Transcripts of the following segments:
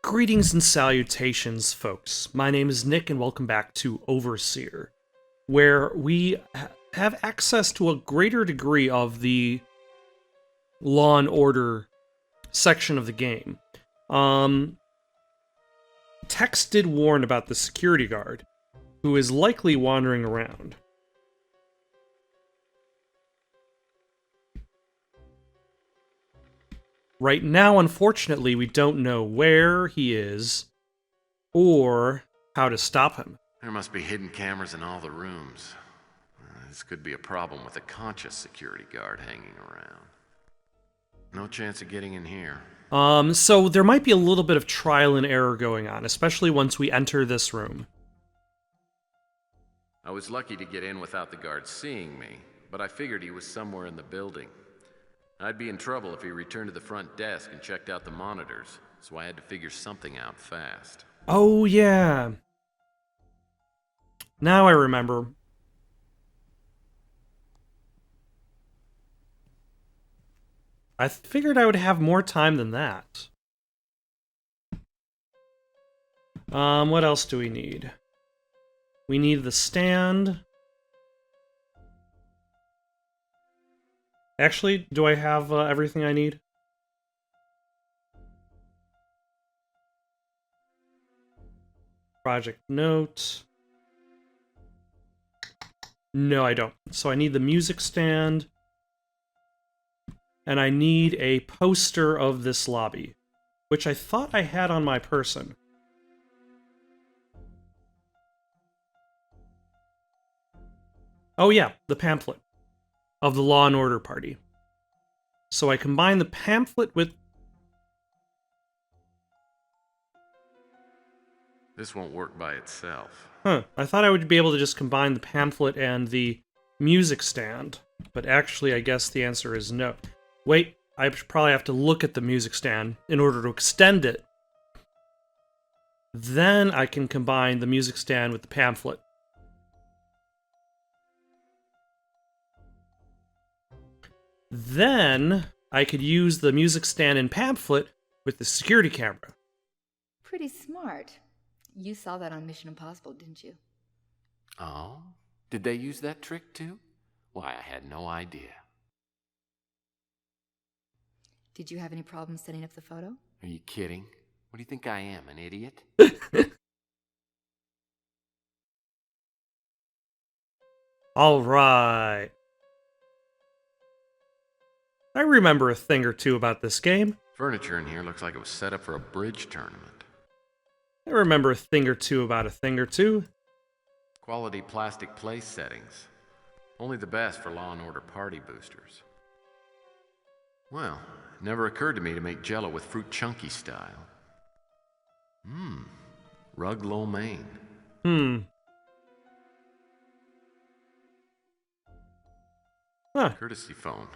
Greetings and salutations, folks. My name is Nick, and welcome back to Overseer, where we have access to a greater degree of the law and order section of the game. Tex did warn about the security guard, who is likely wandering around. Right now, unfortunately, we don't know where he is or how to stop him. There must be hidden cameras in all the rooms. This could be a problem with a conscious security guard hanging around. No chance of getting in here. So there might be a little bit of trial and error going on, especially once we enter this room. I was lucky to get in without the guard seeing me, but I figured he was somewhere in the building. I'd be in trouble if he returned to the front desk and checked out the monitors, so I had to figure something out fast. Oh, yeah. Now I remember. I figured I would have more time than that. What else do we need? We need the stand. Actually, do I have everything I need? Project note. No, I don't. So I need the music stand. And I need a poster of this lobby, which I thought I had on my person. Oh yeah, the pamphlet of the Law and Order Party. So I combine the pamphlet with... This won't work by itself. Huh, I thought I would be able to just combine the pamphlet and the music stand, but actually I guess the answer is no. Wait, I should probably have to look at the music stand in order to extend it. Then I can combine the music stand with the pamphlet. Then I could use the music stand and pamphlet with the security camera. Pretty smart. You saw that on Mission Impossible, didn't you? Oh? Did they use that trick too? Why, I had no idea. Did you have any problems setting up the photo? Are you kidding? What do you think I am, an idiot? All right. I remember a thing or two about this game. Furniture in here looks like it was set up for a bridge tournament. I remember a thing or two about a thing or two. Quality plastic place settings. Only the best for Law and Order party boosters. Well, it never occurred to me to make Jell-O with fruit chunky style. Rug lo mein. Huh. Courtesy phone.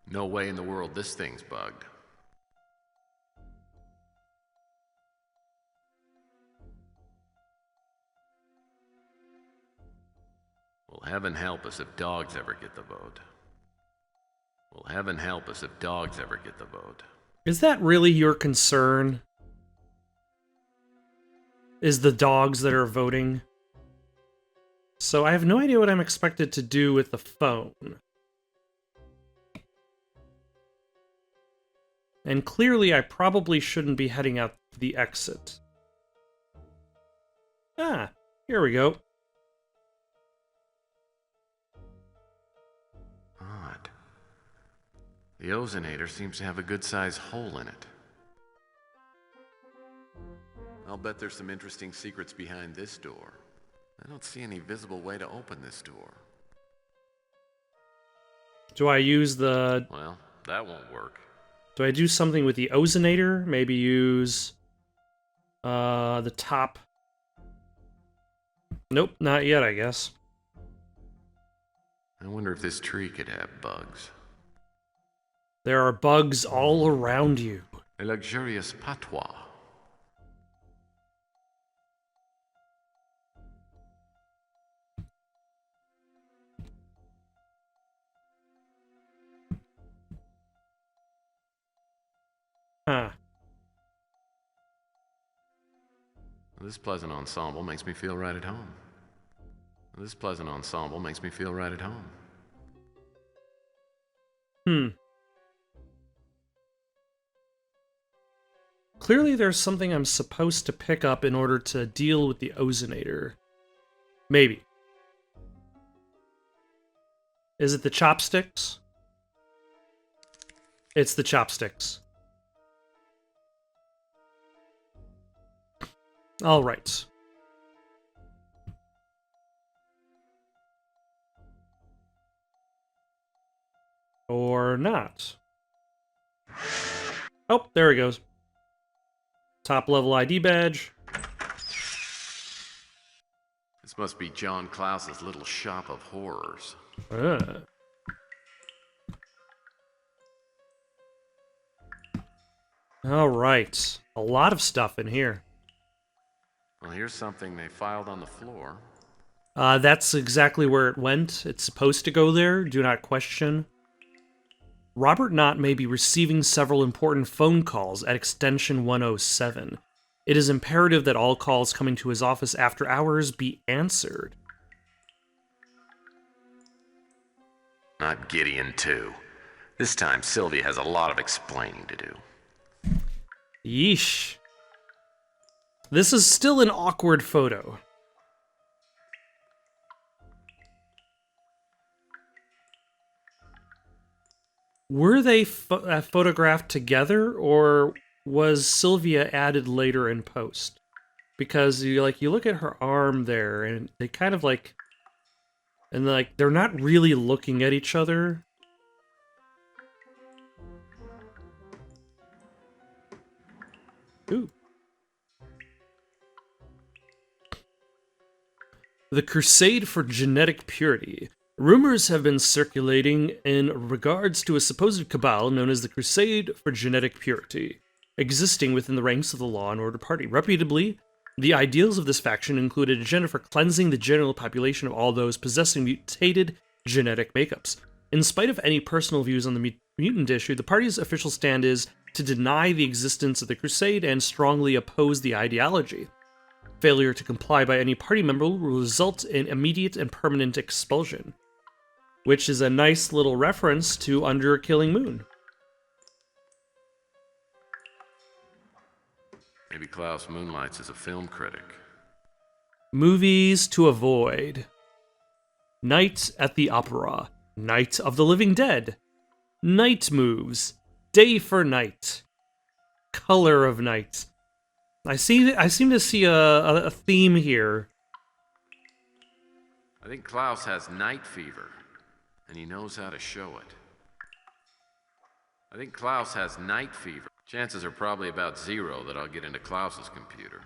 No way in the world this thing's bugged. Will heaven help us if dogs ever get the vote. Will heaven help us if dogs ever get the vote. Is that really your concern? Is the dogs that are voting? So I have no idea what I'm expected to do with the phone. And clearly I probably shouldn't be heading out the exit. Ah, here we go. Odd. The ozonator seems to have a good-sized hole in it. I'll bet there's some interesting secrets behind this door. I don't see any visible way to open this door. Do I use the... Well, that won't work. Do I do something with the ozonator? Maybe use... the top... Nope, not yet, I guess. I wonder if this tree could have bugs. There are bugs all around you. A luxurious patois. Huh. This pleasant ensemble makes me feel right at home. This pleasant ensemble makes me feel right at home. Clearly there's something I'm supposed to pick up in order to deal with the ozonator. Maybe. Is it the chopsticks? It's the chopsticks. All right. Or not. Oh, there he goes. Top level ID badge. This must be John Klaus's little shop of horrors. All right. A lot of stuff in here. Well, here's something they filed on the floor. That's exactly where it went. It's supposed to go there. Do not question. Robert Knott may be receiving several important phone calls at extension 107. It is imperative that all calls coming to his office after hours be answered. Not Gideon, too. This time, Sylvia has a lot of explaining to do. Yeesh. This is still an awkward photo. Were they photographed together, or was Sylvia added later in post? Because you look at her arm there, and they kind of they're not really looking at each other. Ooh. The Crusade for Genetic Purity. Rumors have been circulating in regards to a supposed cabal known as the Crusade for Genetic Purity, existing within the ranks of the Law and Order Party. Reputably, the ideals of this faction include an agenda for cleansing the general population of all those possessing mutated genetic makeups. In spite of any personal views on the mutant issue, the party's official stand is to deny the existence of the Crusade and strongly oppose the ideology. Failure to comply by any party member will result in immediate and permanent expulsion. Which is a nice little reference to Under a Killing Moon. Maybe Klaus moonlights as a film critic. Movies to avoid. Night at the Opera. Night of the Living Dead. Night Moves. Day for Night. Color of Night. I seem to see a theme here. I think Klaus has night fever, and he knows how to show it. I think Klaus has night fever. Chances are probably about 0 that I'll get into Klaus's computer.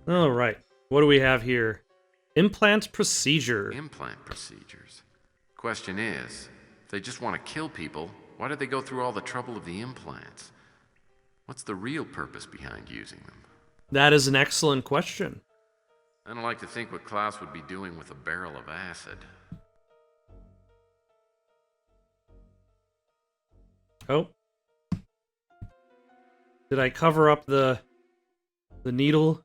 All right. What do we have here? Implant procedure. Implant procedures. Question is, if they just want to kill people, why did they go through all the trouble of the implants? What's the real purpose behind using them? That is an excellent question. I don't like to think what Klaus would be doing with a barrel of acid. Oh. Did I cover up the needle?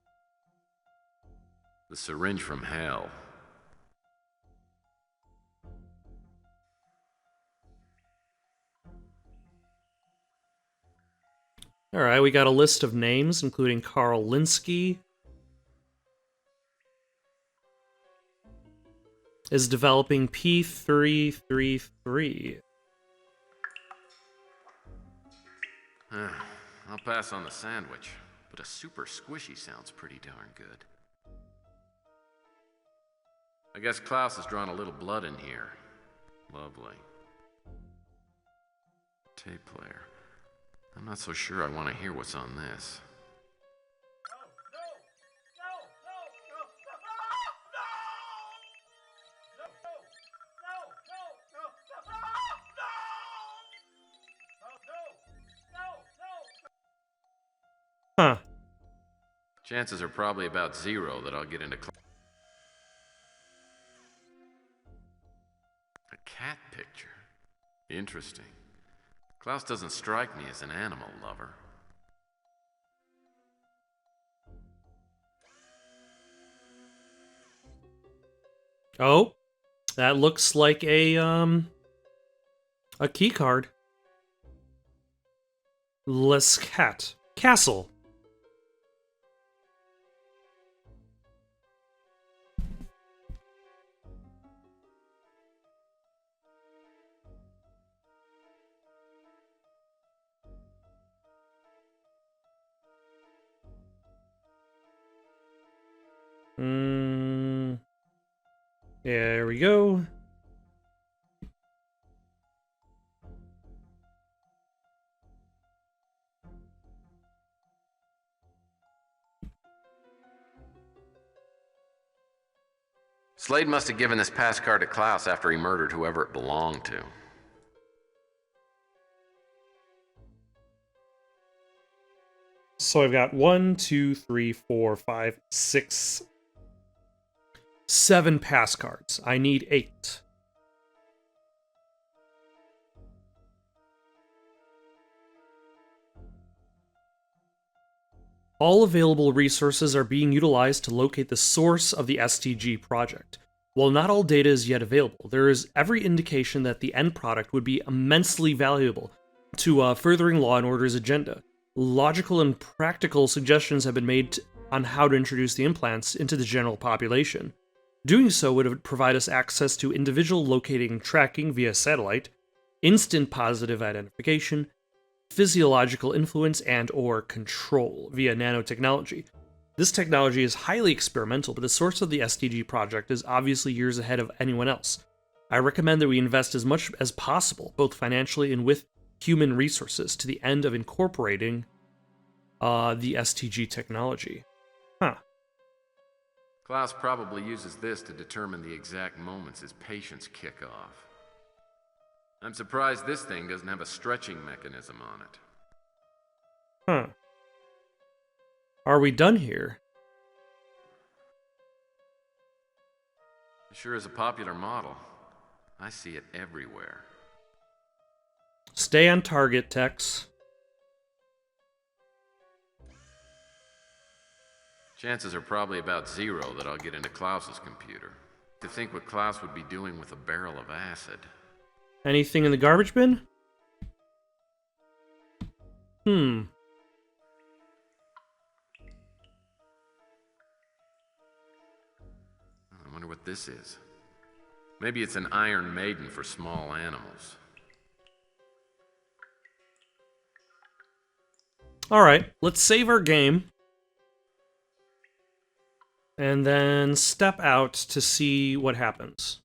The syringe from hell. Alright, we got a list of names, including Carl Linsky. Is developing P333. I'll pass on the sandwich, but a super squishy sounds pretty darn good. I guess Klaus has drawn a little blood in here. Lovely. Tape player. I'm not so sure I want to hear what's on this. Huh. Chances are probably about 0 that I'll get into a cat picture. Interesting. Klaus doesn't strike me as an animal lover. Oh, that looks like a key card. Lescat Castle. There we go. Slade must have given this pass card to Klaus after he murdered whoever it belonged to. So I've got 1, 2, 3, 4, 5, 6, 7 pass cards. I need 8. All available resources are being utilized to locate the source of the STG project. While not all data is yet available, there is every indication that the end product would be immensely valuable to furthering Law & Order's agenda. Logical and practical suggestions have been made on how to introduce the implants into the general population. Doing so would provide us access to individual locating tracking via satellite, instant positive identification, physiological influence and/or control via nanotechnology. This technology is highly experimental, but the source of the SDG project is obviously years ahead of anyone else. I recommend that we invest as much as possible, both financially and with human resources, to the end of incorporating the STG technology. Huh. Klaus probably uses this to determine the exact moments his patients kick off. I'm surprised this thing doesn't have a stretching mechanism on it. Huh. Are we done here? It sure is a popular model. I see it everywhere. Stay on target, Tex. Chances are probably about 0 that I'll get into Klaus's computer. To think what Klaus would be doing with a barrel of acid. Anything in the garbage bin? I wonder what this is. Maybe it's an Iron Maiden for small animals. Alright, let's save our game. And then step out to see what happens.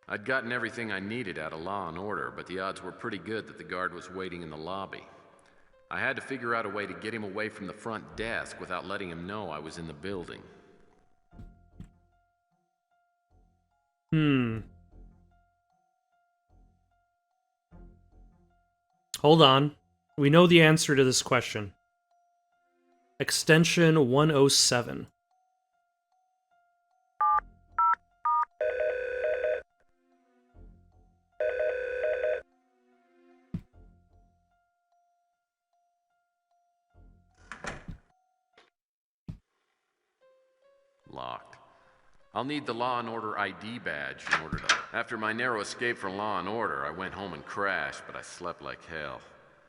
I'd gotten everything I needed out of Law & Order, but the odds were pretty good that the guard was waiting in the lobby. I had to figure out a way to get him away from the front desk without letting him know I was in the building. Hold on. We know the answer to this question. Extension 107. Locked. I'll need the Law & Order ID badge in order to... After my narrow escape from Law & Order, I went home and crashed, but I slept like hell.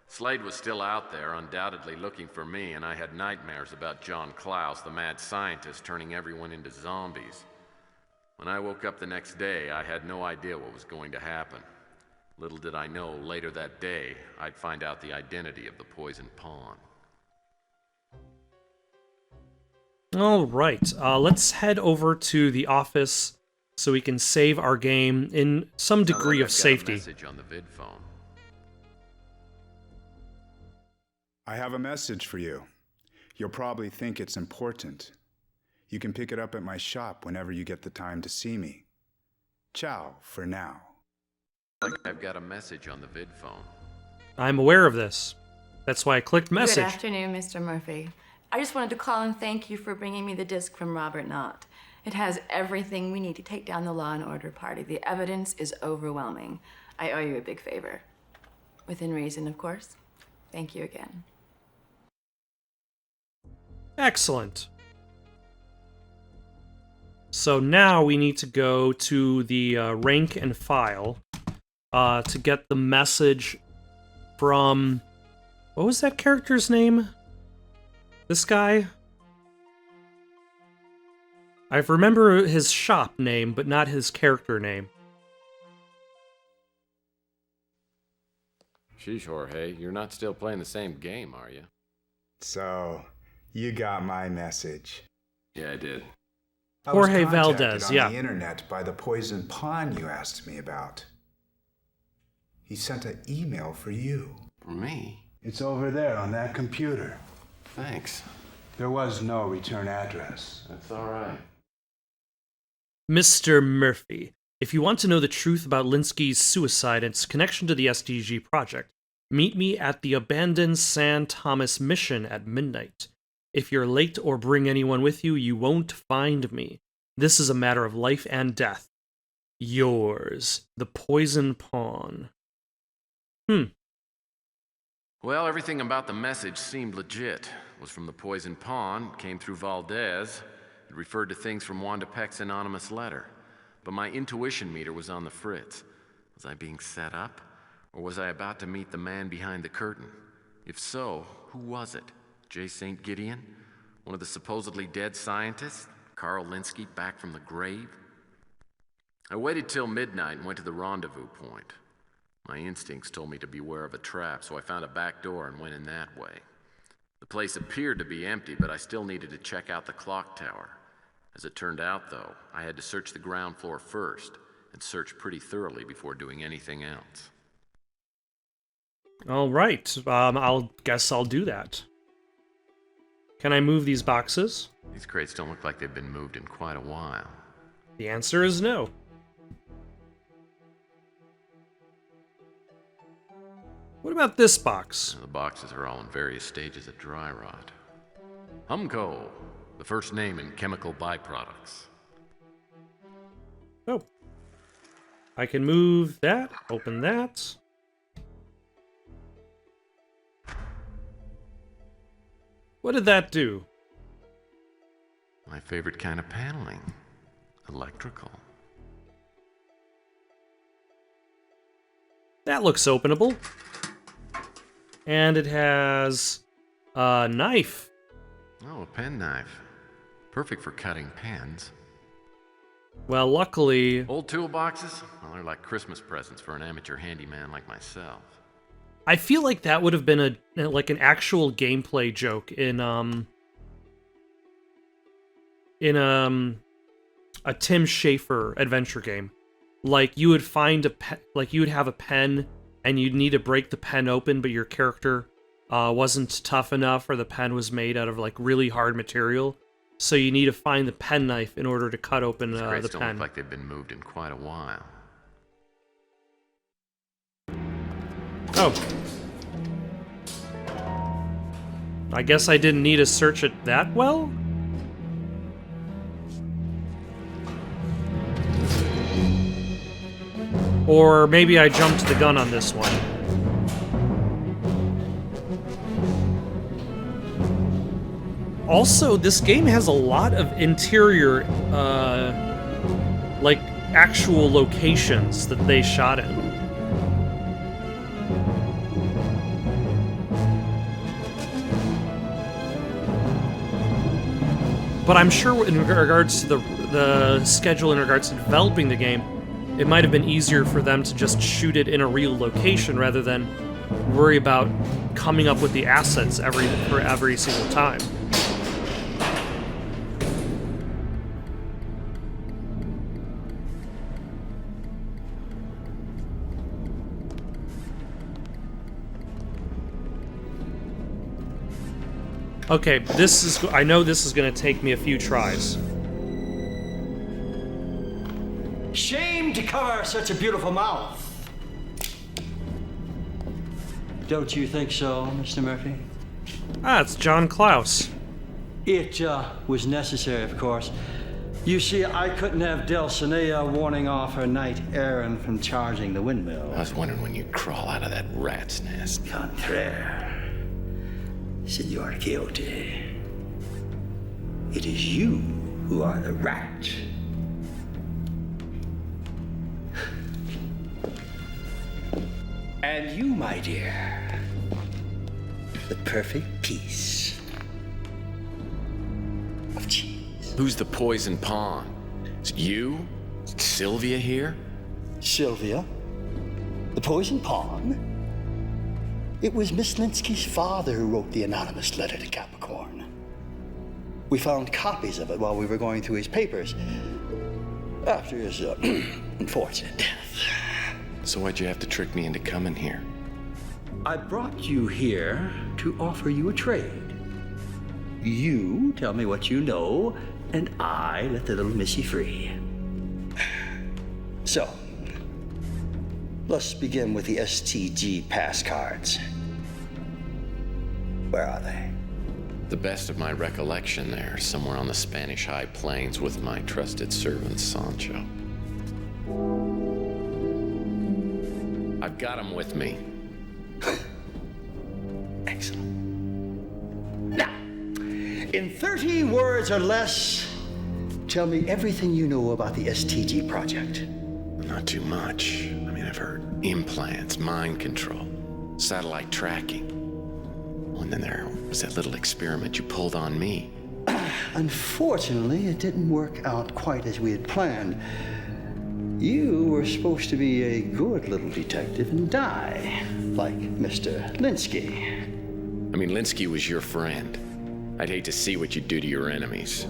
Slade was still out there, undoubtedly looking for me, and I had nightmares about John Klaus, the mad scientist, turning everyone into zombies. When I woke up the next day, I had no idea what was going to happen. Little did I know, later that day, I'd find out the identity of the poisoned pawn. All right, let's head over to the office so we can save our game in some degree of safety. I've got a message on the vid phone. I have a message for you. You'll probably think it's important. You can pick it up at my shop whenever you get the time to see me. Ciao for now. I've got a message on the vid phone. I'm aware of this. That's why I clicked message. Good afternoon, Mr. Murphy. I just wanted to call and thank you for bringing me the disc from Robert Knott. It has everything we need to take down the Law and Order party. The evidence is overwhelming. I owe you a big favor. Within reason, of course. Thank you again. Excellent. So now we need to go to the rank and file to get the message from... What was that character's name? This guy? I remember his shop name, but not his character name. Sheesh, Jorge, you're not still playing the same game, are you? So, you got my message. Yeah, I did. Jorge I was contacted Valdez, on yeah. the internet by the poison pawn you asked me about. He sent an email for you. For me? It's over there on that computer. Thanks. There was no return address. That's all right. Mr. Murphy, if you want to know the truth about Linsky's suicide and its connection to the SDG project, meet me at the abandoned San Thomas mission at midnight. If you're late or bring anyone with you, you won't find me. This is a matter of life and death. Yours, the Poison Pawn. Well, everything about the message seemed legit. It was from the Poison Pawn, came through Valdez. It referred to things from Wanda Peck's anonymous letter. But my intuition meter was on the fritz. Was I being set up? Or was I about to meet the man behind the curtain? If so, who was it? J. St. Gideon? One of the supposedly dead scientists? Carl Linsky back from the grave? I waited till midnight and went to the rendezvous point. My instincts told me to beware of a trap, so I found a back door and went in that way. The place appeared to be empty, but I still needed to check out the clock tower. As it turned out, though, I had to search the ground floor first, and search pretty thoroughly before doing anything else. All right, I'll do that. Can I move these boxes? These crates don't look like they've been moved in quite a while. The answer is no. What about this box? The boxes are all in various stages of dry rot. Humco, the first name in chemical byproducts. Oh. I can move that, open that. What did that do? My favorite kind of paneling. Electrical. That looks openable. And it has a knife. Oh, a pen knife. Perfect for cutting pens. Well, luckily... Old toolboxes? Well, they're like Christmas presents for an amateur handyman like myself. I feel like that would have been an actual gameplay joke in a Tim Schafer adventure game. Like you would find you would have a pen and you'd need to break the pen open, but your character wasn't tough enough, or the pen was made out of like really hard material. So you need to find the pen knife in order to cut open the Crates don't pen. look like they've been moved in quite a while. Oh. I guess I didn't need to search it that well? Or maybe I jumped the gun on this one. Also, this game has a lot of interior, like, actual locations that they shot in. But I'm sure in regards to the schedule in regards to developing the game, it might have been easier for them to just shoot it in a real location rather than worry about coming up with the assets for every single time. Okay, I know this is gonna take me a few tries. Shame to cover such a beautiful mouth. Don't you think so, Mr. Murphy? Ah, it's John Klaus. It was necessary, of course. You see, I couldn't have Dulcinea warning off her knight errant from charging the windmill. I was wondering when you'd crawl out of that rat's nest. Contraire. Signor Quixote. it is you who are the rat. And you, my dear, the perfect piece of cheese. Who's the poison pawn? Is it you? Is it Sylvia here? Sylvia, the poison pawn? It was Miss Linsky's father who wrote the anonymous letter to Capricorn. We found copies of it while we were going through his papers after his unfortunate death. So why'd you have to trick me into coming here? I brought you here to offer you a trade. You tell me what you know, and I let the little missy free. So, let's begin with the STG pass cards. Where are they? The best of my recollection there, somewhere on the Spanish High Plains with my trusted servant Sancho. I've got him with me. Excellent. Now, in 30 words or less, tell me everything you know about the STG project. Not too much. I mean, I've heard implants, mind control, satellite tracking. Oh, and then there was that little experiment you pulled on me. Unfortunately, it didn't work out quite as we had planned. You were supposed to be a good little detective and die, like Mr. Linsky. I mean, Linsky was your friend. I'd hate to see what you do to your enemies.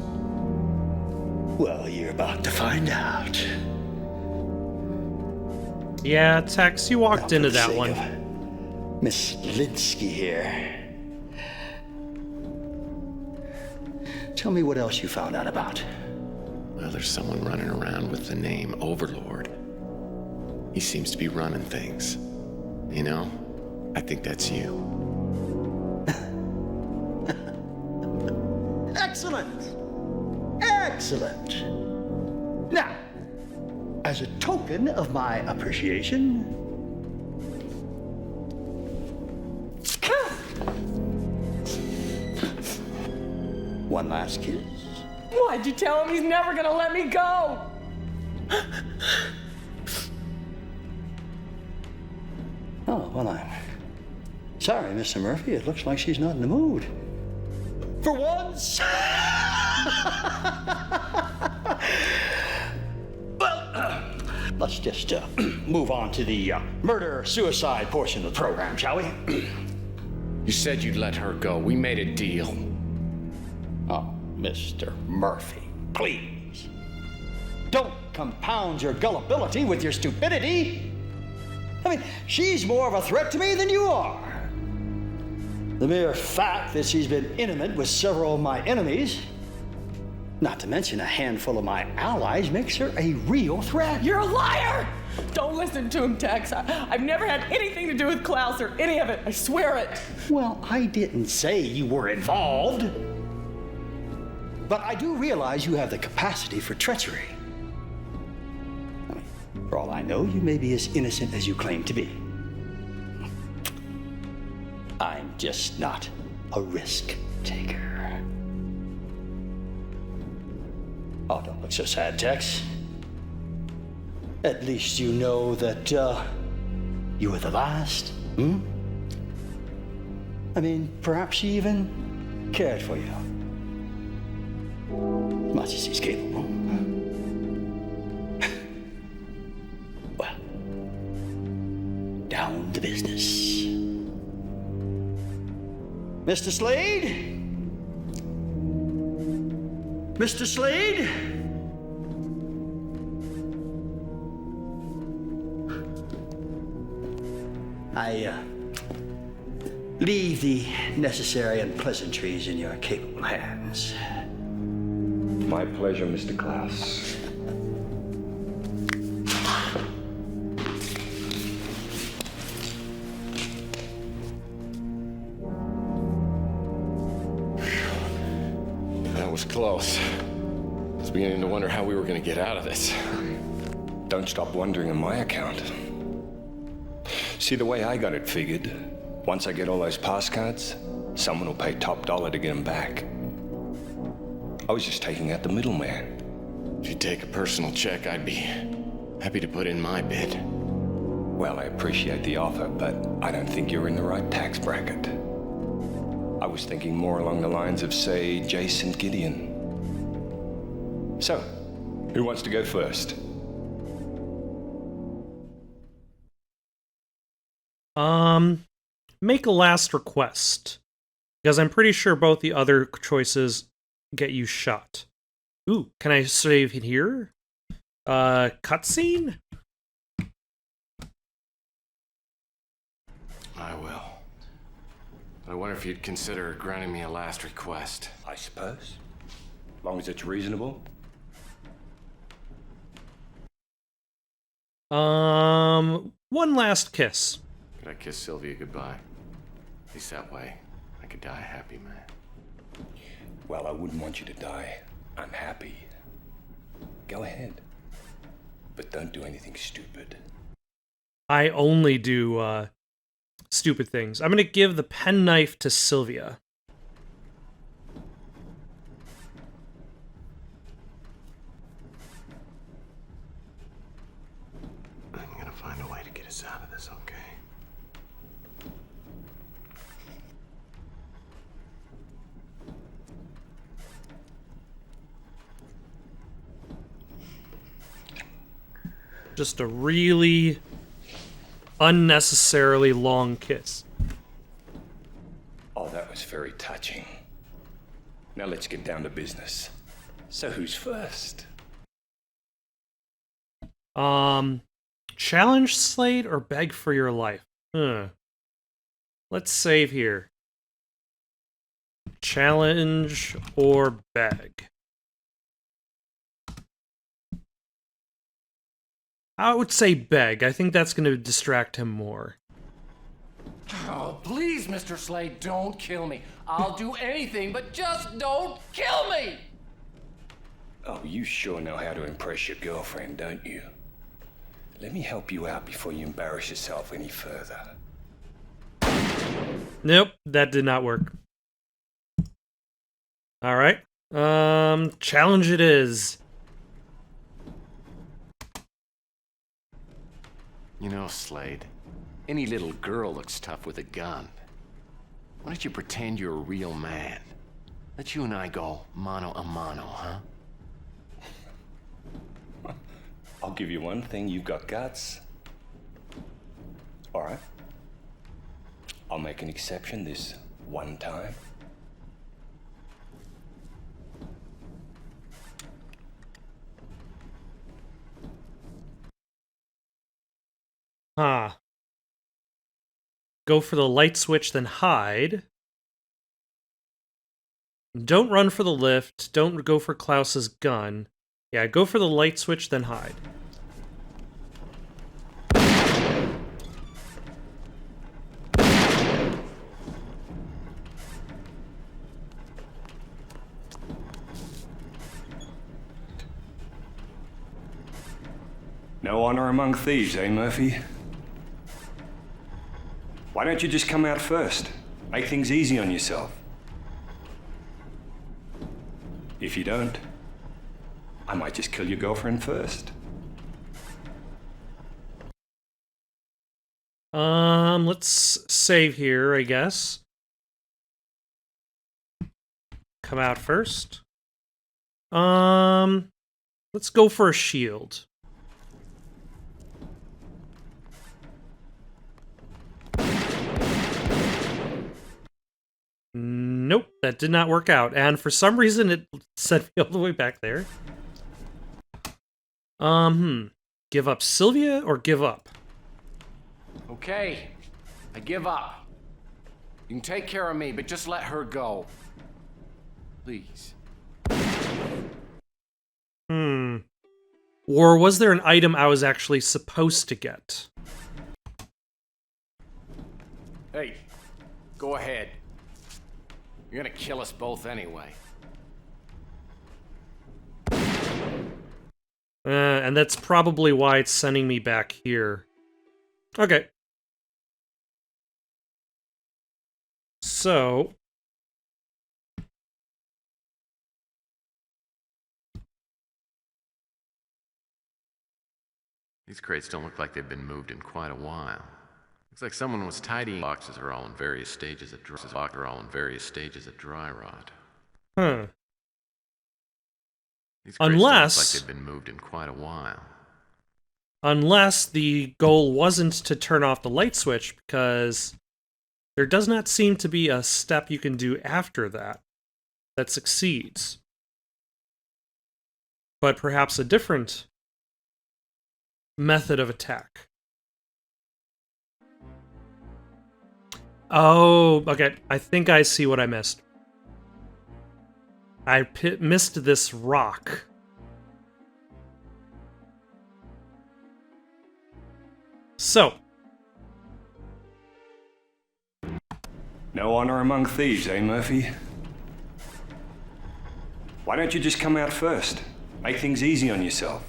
Well, you're about to find out. Yeah, Tex, you walked Now, into for the that sake one. of Miss Linsky here. Tell me what else you found out about. Well, there's someone running around with the name Overlord. He seems to be running things. You know, I think that's you. Excellent! Excellent! Now, as a token of my appreciation, one last kiss. Why'd you tell him he's never gonna let me go? Oh, well, I'm sorry, Mr. Murphy. It looks like she's not in the mood. For once! Well, let's just move on to the murder-suicide portion of the program, shall we? You said you'd let her go. We made a deal. Oh, Mr. Murphy, please. Don't compound your gullibility with your stupidity. I mean, she's more of a threat to me than you are. The mere fact that she's been intimate with several of my enemies, not to mention a handful of my allies, makes her a real threat. You're a liar! Don't listen to him, Tex. I've never had anything to do with Klaus or any of it. I swear it. Well, I didn't say you were involved. But I do realize you have the capacity for treachery. I mean, for all I know, you may be as innocent as you claim to be. I'm just not a risk taker. Oh, don't look so sad, Tex. At least you know that you were the last, I mean, perhaps she even cared for you. As much as he's capable. Well, down to business. Mr. Slade? Mr. Slade? I leave the necessary unpleasantries in your capable hands. My pleasure, Mr. Klaus. That was close. I was beginning to wonder how we were going to get out of this. Don't stop wondering on my account. See, the way I got it figured, once I get all those pass cards, someone will pay top dollar to get them back. I was just taking out the middleman. If you take a personal check, I'd be happy to put in my bid. Well, I appreciate the offer, but I don't think you're in the right tax bracket. I was thinking more along the lines of, say, Jason Gideon. So, who wants to go first? Make a last request. Because I'm pretty sure both the other choices get you shot. Ooh, can I save it here? Cutscene? I will. But I wonder if you'd consider granting me a last request. I suppose. As long as it's reasonable. One last kiss. Could I kiss Sylvia goodbye? At least that way, I could die a happy man. Well, I wouldn't want you to die unhappy. Go ahead. But don't do anything stupid. I only do, stupid things. I'm gonna give the penknife to Sylvia. I'm gonna find a way to get us out of this, okay? Just a really unnecessarily long kiss. Oh, that was very touching. Now let's get down to business. So who's first? Challenge Slade or beg for your life? Let's save here. Challenge or beg? I would say beg. I think that's going to distract him more. Oh, please, Mr. Slade, don't kill me. I'll do anything, but just don't kill me! Oh, you sure know how to impress your girlfriend, don't you? Let me help you out before you embarrass yourself any further. Nope, that did not work. Alright. Challenge it is. You know, Slade, any little girl looks tough with a gun. Why don't you pretend you're a real man? Let you and I go mano a mano, huh? I'll give you one thing, you've got guts. All right. I'll make an exception this one time. Huh. Go for the light switch, then hide. Don't run for the lift. Don't go for Klaus's gun. Yeah, go for the light switch, then hide. No honor among thieves, eh, Murphy? Why don't you just come out first? Make things easy on yourself. If you don't, I might just kill your girlfriend first. Let's save here, I guess. Come out first. Let's go for a shield. Nope, that did not work out. And for some reason, it sent me all the way back there. Give up Sylvia or give up? Okay, I give up. You can take care of me, but just let her go. Please. Or was there an item I was actually supposed to get? Hey, go ahead. You're gonna kill us both anyway. And that's probably why it's sending me back here. Okay. So... These crates don't look like they've been moved in quite a while. Looks like someone was tidying. Boxes are all in various stages of dry rot. Huh. These crates don't look Unless like they've been moved in quite a while. Unless the goal wasn't to turn off the light switch, because there does not seem to be a step you can do after that succeeds. But perhaps a different method of attack. Oh, okay. I think I see what I missed. I missed this rock. So. No honor among thieves, eh, Murphy? Why don't you just come out first? Make things easy on yourself.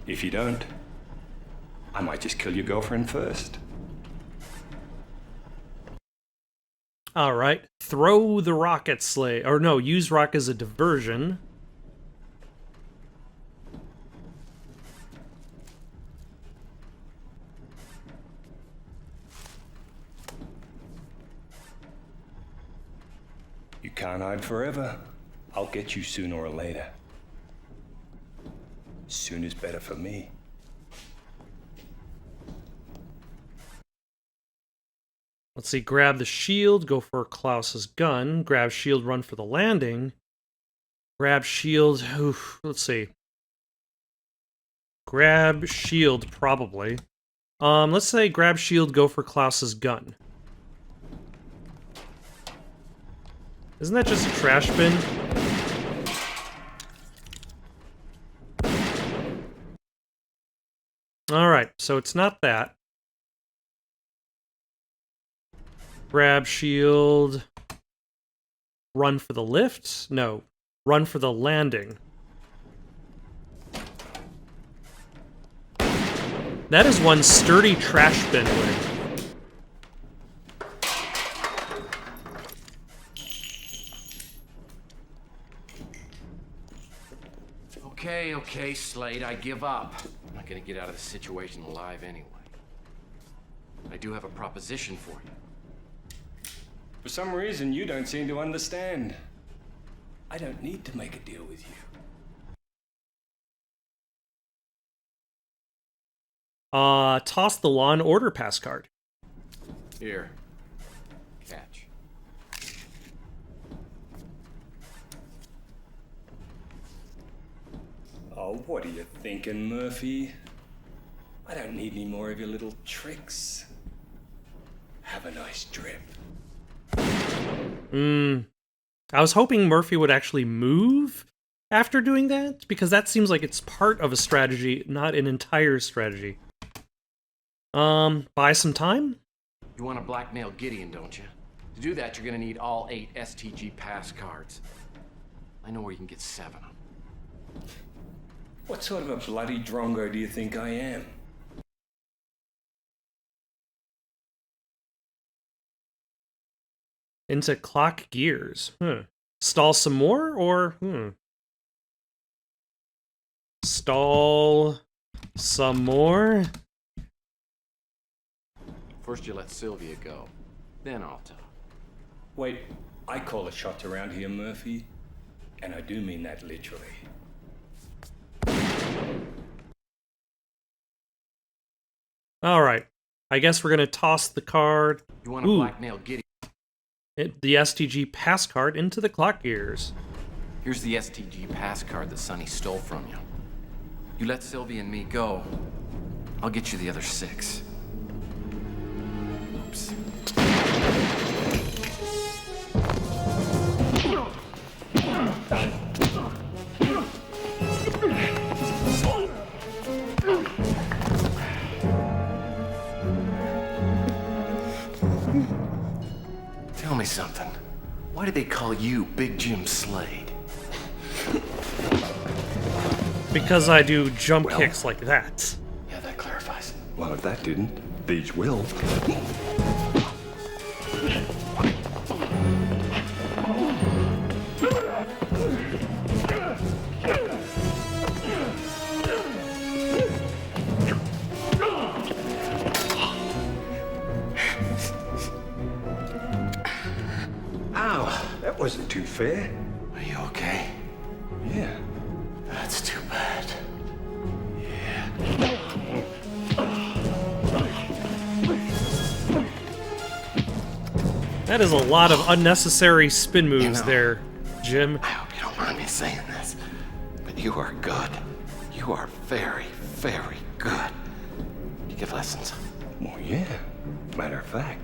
If you don't, I might just kill your girlfriend first. All right. Throw the rock at Slade. Or no, use rock as a diversion. You can't hide forever. I'll get you sooner or later. Soon is better for me. Let's see, grab the shield, go for Klaus's gun, grab shield, run for the landing. Grab shield, oof, let's see. Grab shield, probably. Let's say grab shield, go for Klaus's gun. Isn't that just a trash bin? Alright, so it's not that. Grab shield. Run for the lift? No. Run for the landing. That is one sturdy trash bin lid. Okay, Slade, I give up. I'm not gonna get out of this situation alive anyway. I do have a proposition for you. For some reason, you don't seem to understand. I don't need to make a deal with you. Toss the Law and Order pass card. Here. Catch. Oh, what are you thinking, Murphy? I don't need any more of your little tricks. Have a nice trip. I was hoping Murphy would actually move after doing that, because that seems like it's part of a strategy, not an entire strategy. Buy some time? You want to blackmail Gideon, don't you? To do that, you're gonna need all 8 STG pass cards. I know where you can get 7 of them. What sort of a bloody drongo do you think I am? Into clock gears. Stall some more, or stall some more? First you let Sylvia go, then I'll talk. Wait, I call the shots around here, Murphy. And I do mean that literally. Alright. I guess we're gonna toss the card. You want to blackmail Gideon? The STG pass card into the clock gears. Here's the STG pass card that Sonny stole from you. You let Sylvia and me go, I'll get you the other 6. Oops. Tell me something. Why did they call you Big Jim Slade? Because I do jump kicks like that. Yeah, that clarifies. Well, if that didn't, these will. fair? Are you okay? Yeah. That's too bad. That is a lot of unnecessary spin moves there, Jim. I hope you don't mind me saying this, but you are good. You are very, very good. You give lessons? Well, yeah. Matter of fact,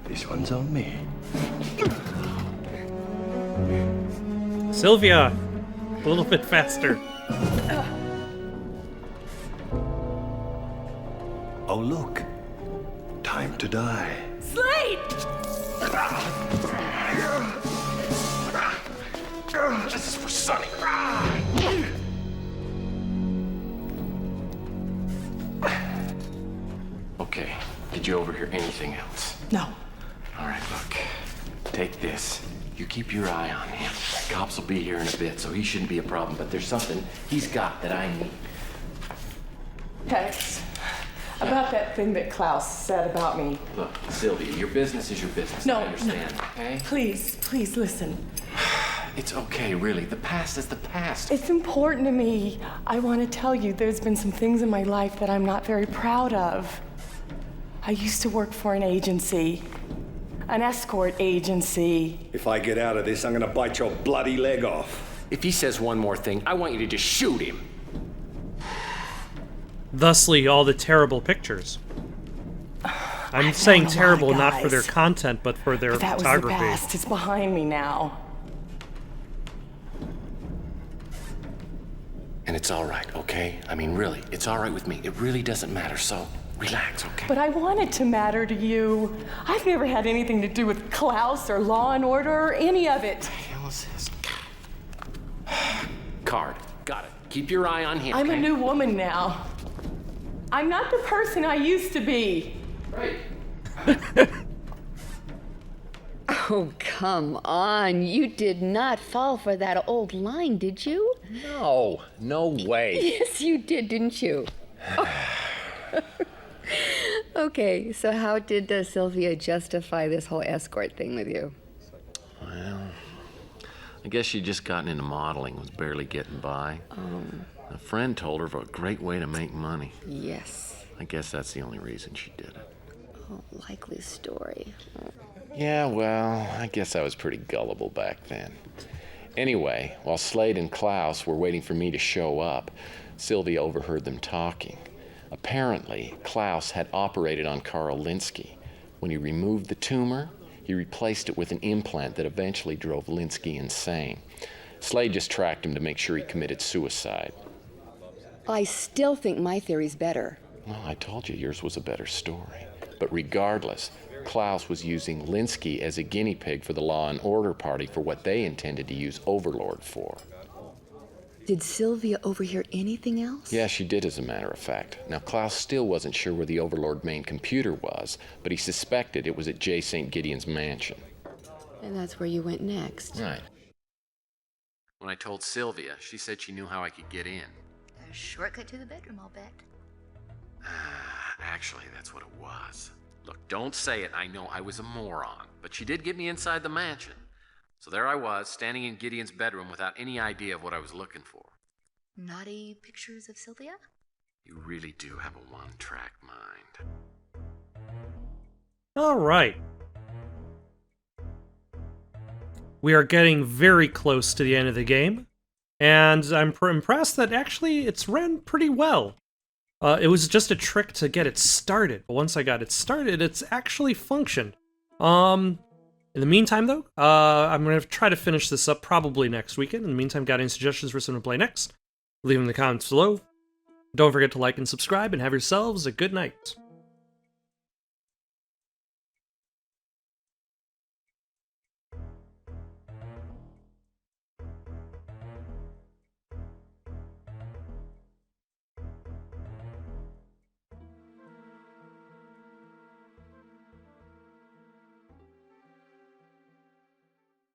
this one's on me. Sylvia, a little bit faster. Oh, look. Time to die. Slade! This is for Sonny. Okay, did you overhear anything else? No. All right, look. Take this. You keep your eye on him. Cops will be here in a bit, so he shouldn't be a problem, but there's something he's got that I need. Tex, about that thing that Klaus said about me. Look, Sylvia, your business is your business. No, I understand, okay? Please listen. It's okay, really. The past is the past. It's important to me. I want to tell you there's been some things in my life that I'm not very proud of. I used to work for an agency, an escort agency. If I get out of this, I'm gonna bite your bloody leg off. If he says one more thing, I want you to just shoot him. Thusly, all the terrible pictures. I'm I've saying known a lot of terrible not for guys, their content, but for their But that was the photography. past. It's behind me now. And it's all right, okay? I mean, really, it's all right with me. It really doesn't matter, so relax, okay? But I want it to matter to you. I've never had anything to do with Klaus or Law and Order or any of it. What the hell is this? Card. Got it. Keep your eye on him, I'm okay? a new woman now. I'm not the person I used to be. Right. Oh, come on. You did not fall for that old line, did you? No, no way. Yes, you did, didn't you? Okay, so how did Sylvia justify this whole escort thing with you? Well, I guess she'd just gotten into modeling, was barely getting by. A friend told her of a great way to make money. Yes. I guess that's the only reason she did it. Oh, likely story. Yeah, well, I guess I was pretty gullible back then. Anyway, while Slade and Klaus were waiting for me to show up, Sylvia overheard them talking. Apparently, Klaus had operated on Carl Linsky. When he removed the tumor, he replaced it with an implant that eventually drove Linsky insane. Slade just tracked him to make sure he committed suicide. I still think my theory's better. Well, I told you yours was a better story. But regardless, Klaus was using Linsky as a guinea pig for the Law and Order Party for what they intended to use Overlord for. Did Sylvia overhear anything else? Yeah, she did, as a matter of fact. Now, Klaus still wasn't sure where the Overlord main computer was, but he suspected it was at J. St. Gideon's mansion. And that's where you went next. Right. When I told Sylvia, she said she knew how I could get in. A shortcut to the bedroom, I'll bet. Actually, that's what it was. Look, don't say it. I know I was a moron, but she did get me inside the mansion. So there I was, standing in Gideon's bedroom without any idea of what I was looking for. Naughty pictures of Sylvia? You really do have a one-track mind. All right. We are getting very close to the end of the game, and I'm impressed that actually it's ran pretty well. It was just a trick to get it started, but once I got it started, it's actually functioned. In the meantime, though, I'm going to try to finish this up probably next weekend. In the meantime, got any suggestions for someone to play next? Leave them in the comments below. Don't forget to like and subscribe, and have yourselves a good night.